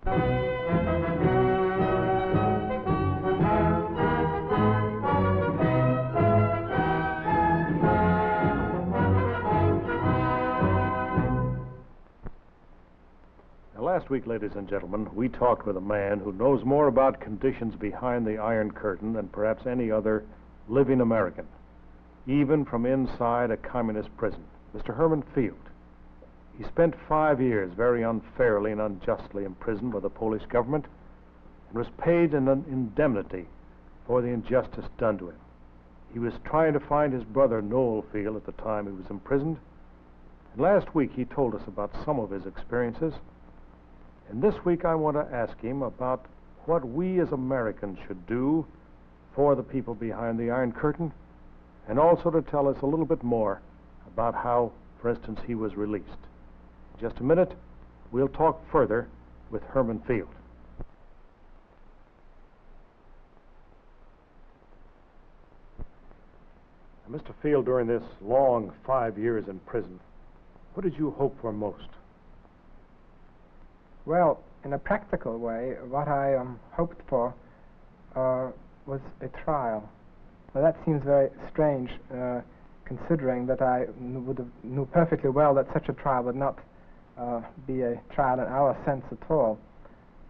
Last week, ladies and gentlemen, we talked with a man who knows more about conditions behind the Iron Curtain than perhaps any other living American, even from inside a communist prison, Mr. Hermann Field. He spent 5 years very unfairly and unjustly imprisoned by the Polish government and was paid an indemnity for the injustice done to him. He was trying to find his brother Noel Field at the time he was imprisoned, and last week he told us about some of his experiences. And this week I want to ask him about what we as Americans should do for the people behind the Iron Curtain, and also to tell us a little bit more about how, for instance, he was released. In just a minute, we'll talk further with Herman Field. Now, Mr. Field, during this long 5 years in prison, what did you hope for most? Well, in a practical way, what I hoped for was a trial. Now, that seems very strange, considering that I knew perfectly well that such a trial would not be a trial in our sense at all.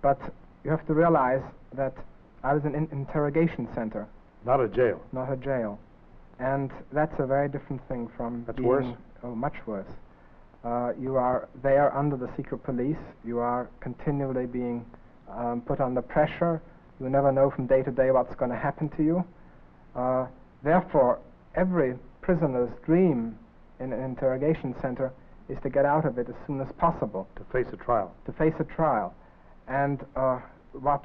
But you have to realize that I was in an interrogation center. Not a jail. Not a jail. And that's a very different thing from That's worse? Oh, much worse. You are there under the secret police. You are continually being put under pressure. You never know from day to day what's going to happen to you. Therefore, every prisoner's dream in an interrogation center is to get out of it as soon as possible. To face a trial. To face a trial. And what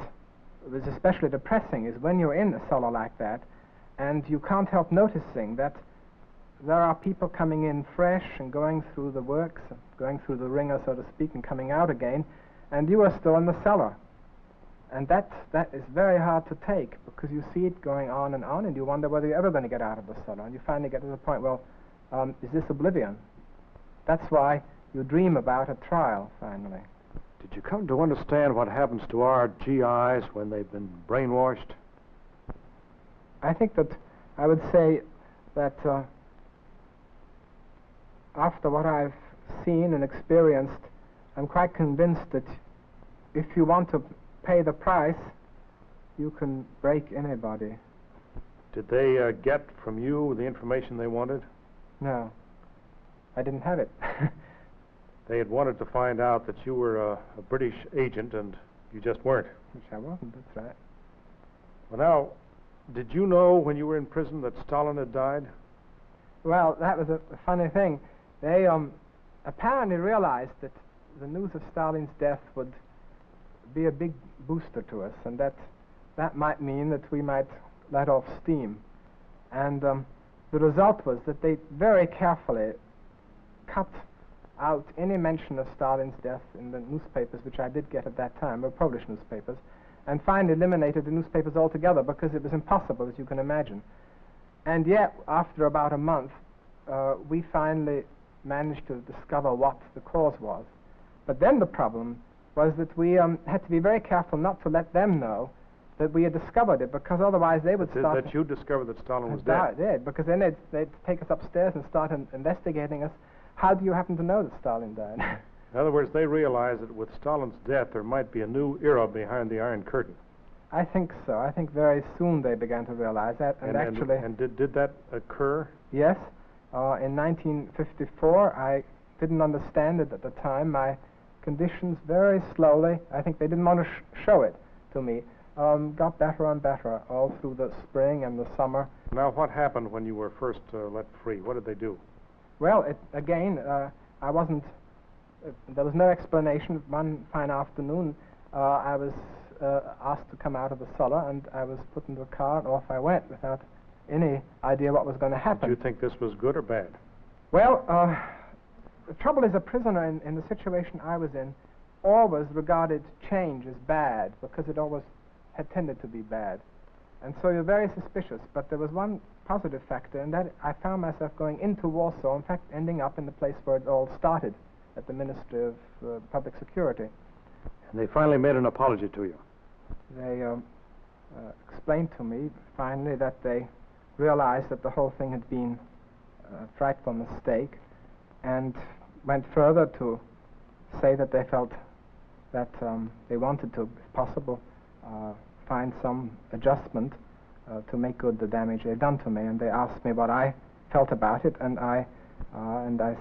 was especially depressing is when you're in a cellar like that, and you can't help noticing that there are people coming in fresh and going through the works, going through the ringer, so to speak, and coming out again, and you are still in the cellar. And that is very hard to take, because you see it going on, and you wonder whether you're ever going to get out of the cellar. And you finally get to the point, well, is this oblivion? That's why you dream about a trial, finally. Did you come to understand what happens to our GIs when they've been brainwashed? I think that I would say that after what I've seen and experienced, I'm quite convinced that if you want to pay the price, you can break anybody. Did they get from you the information they wanted? No, I didn't have it. They had wanted to find out that you were a British agent, and you just weren't. Which I wasn't, that's right. Well, now, did you know when you were in prison that Stalin had died? Well, that was a funny thing. They apparently realized that the news of Stalin's death would be a big booster to us, and that might mean that we might let off steam. And the result was that they very carefully cut out any mention of Stalin's death in the newspapers, which I did get at that time, were Polish newspapers, and finally eliminated the newspapers altogether, because it was impossible, as you can imagine. And yet, after about a month, we finally managed to discover what the cause was. But then the problem was that we had to be very careful not to let them know that we had discovered it, because otherwise they would start... That you discovered that Stalin was dead? Dead, because then they'd take us upstairs and start investigating us. How do you happen to know that Stalin died? In other words, they realized that with Stalin's death, there might be a new era behind the Iron Curtain. I think so. I think very soon they began to realize that, and actually... And did that occur? Yes. In 1954, I didn't understand it at the time. My conditions very slowly, I think they didn't want to show it to me, got better and better all through the spring and the summer. Now, what happened when you were first let free? What did they do? Well, again, I wasn't... there was no explanation. One fine afternoon, I was asked to come out of the cellar, and I was put into a car, and off I went without any idea what was going to happen. Did you think this was good or bad? Well, the trouble is, a prisoner in the situation I was in always regarded change as bad, because it always had tended to be bad. And so you're very suspicious. But there was one positive factor, and that I found myself going into Warsaw, in fact, ending up in the place where it all started, at the Ministry of Public Security. And they finally made an apology to you. They explained to me, finally, that they realized that the whole thing had been a frightful mistake, and went further to say that they felt that they wanted to, if possible, find some adjustment to make good the damage they'd done to me. And they asked me what I felt about it, and I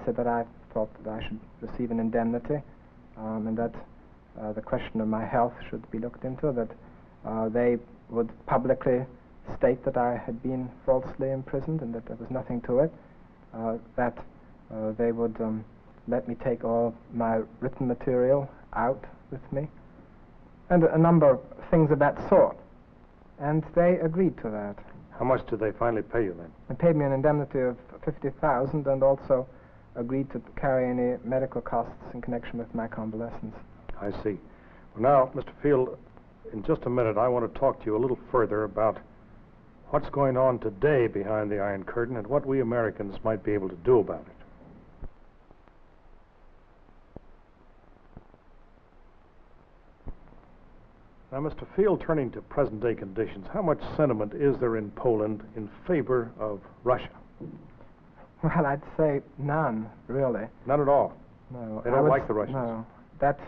said that I thought that I should receive an indemnity, and that the question of my health should be looked into, that they would publicly state that I had been falsely imprisoned and that there was nothing to it, that they would let me take all my written material out with me, and a number of things of that sort. And they agreed to that. How much did they finally pay you then? They paid me an indemnity of $50,000 and also agreed to carry any medical costs in connection with my convalescence. I see. Well, now, Mr. Field, in just a minute, I want to talk to you a little further about what's going on today behind the Iron Curtain and what we Americans might be able to do about it. Now, Mr. Field, turning to present-day conditions, how much sentiment is there in Poland in favor of Russia? Well, I'd say none, really. None at all? No. They don't like the Russians? No. That,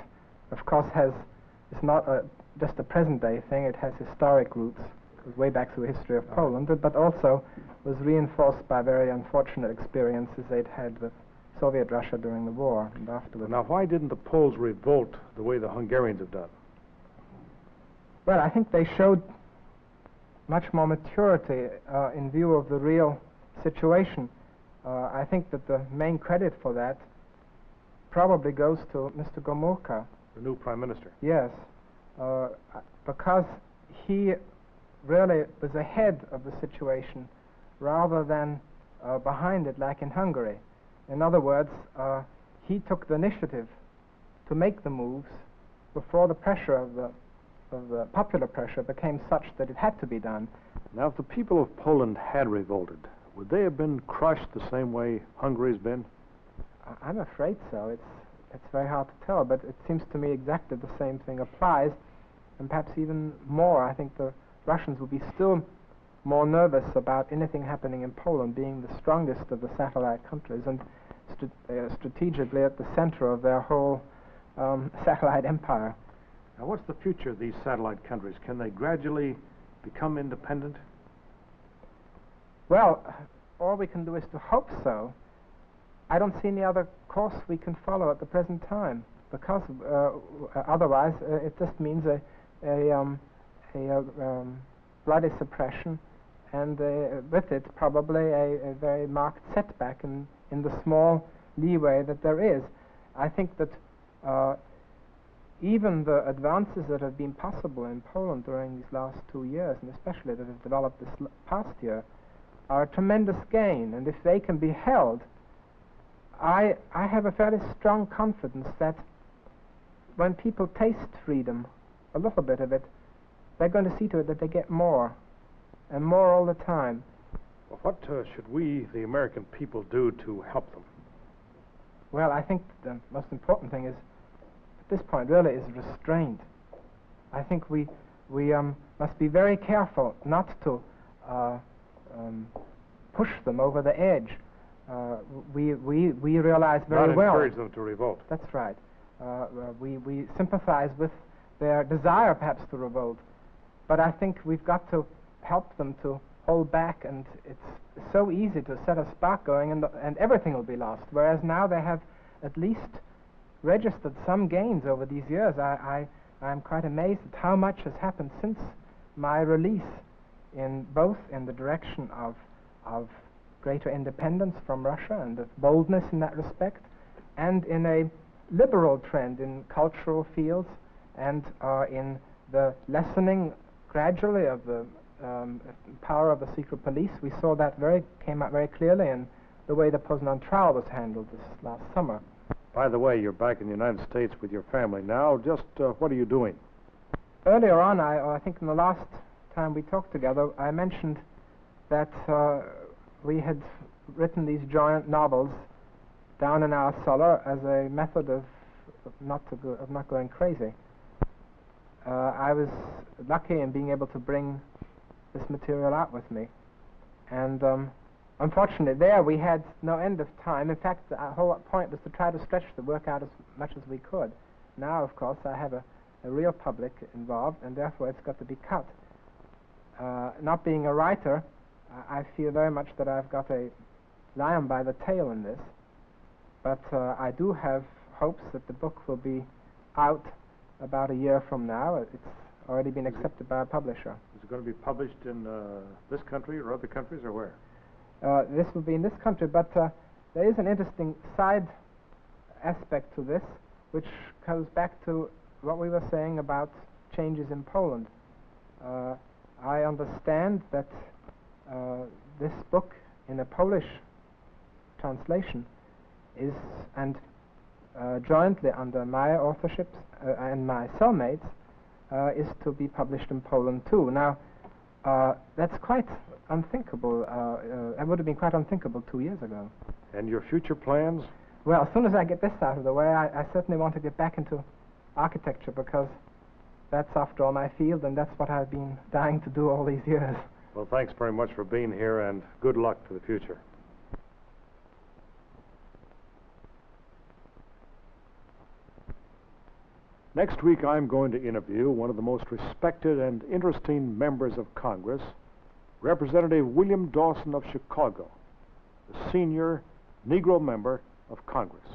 of course, it's not just a present-day thing. It has historic roots. It goes way back to the history of Poland, but also was reinforced by very unfortunate experiences they'd had with Soviet Russia during the war and afterwards. Now, why didn't the Poles revolt the way the Hungarians have done? Well, I think they showed much more maturity in view of the real situation. I think that the main credit for that probably goes to Mr. Gomulka. The new Prime Minister? Yes, because he really was ahead of the situation rather than behind it like in Hungary. In other words, he took the initiative to make the moves before the pressure of the popular pressure became such that it had to be done. Now, if the people of Poland had revolted, would they have been crushed the same way Hungary's been? I'm afraid so. It's very hard to tell, but it seems to me exactly the same thing applies, and perhaps even more. I think the Russians would be still more nervous about anything happening in Poland, being the strongest of the satellite countries and strategically at the center of their whole satellite empire. Now, what's the future of these satellite countries? Can they gradually become independent? Well, all we can do is to hope so. I don't see any other course we can follow at the present time, because otherwise it just means a bloody suppression, and with it probably a very marked setback in the small leeway that there is. I think that even the advances that have been possible in Poland during these last 2 years, and especially that have developed this past year, are a tremendous gain. And if they can be held, I have a fairly strong confidence that when people taste freedom, a little bit of it, they're going to see to it that they get more, and more all the time. Well, what should we, the American people, do to help them? Well, I think the most important thing is, at this point, really, is restraint. I think we must be very careful not to push them over the edge. We realize very well. Not encourage them to revolt. That's right. We sympathize with their desire, perhaps, to revolt, but I think we've got to help them to hold back. And it's so easy to set a spark going, and everything will be lost. Whereas now they have at least registered some gains over these years. I'm quite amazed at how much has happened since my release, both in the direction of greater independence from Russia and of boldness in that respect, and in a liberal trend in cultural fields, and in the lessening gradually of the power of the secret police. We saw that came out very clearly in the way the Poznan trial was handled this last summer. By the way, you're back in the United States with your family now. Just what are you doing? Earlier on, I think in the last time we talked together, I mentioned that we had written these giant novels down in our cellar as a method of not going crazy. I was lucky in being able to bring this material out with me. And unfortunately, there we had no end of time. In fact, our whole point was to try to stretch the work out as much as we could. Now, of course, I have a real public involved, and therefore it's got to be cut. Not being a writer, I feel very much that I've got a lion by the tail in this, but I do have hopes that the book will be out about a year from now. It's already been accepted by a publisher. Is it going to be published in this country or other countries, or where? This will be in this country, but there is an interesting side aspect to this, which goes back to what we were saying about changes in Poland. I understand that this book in a Polish translation is, and jointly under my authorship and my cellmates, is to be published in Poland too. Now, that's quite unthinkable. That would have been quite unthinkable 2 years ago. And your future plans? Well, as soon as I get this out of the way, I certainly want to get back into architecture, because that's, after all, my field, and that's what I've been dying to do all these years. Well, thanks very much for being here, and good luck for the future. Next week, I'm going to interview one of the most respected and interesting members of Congress, Representative William Dawson of Chicago, the senior Negro member of Congress.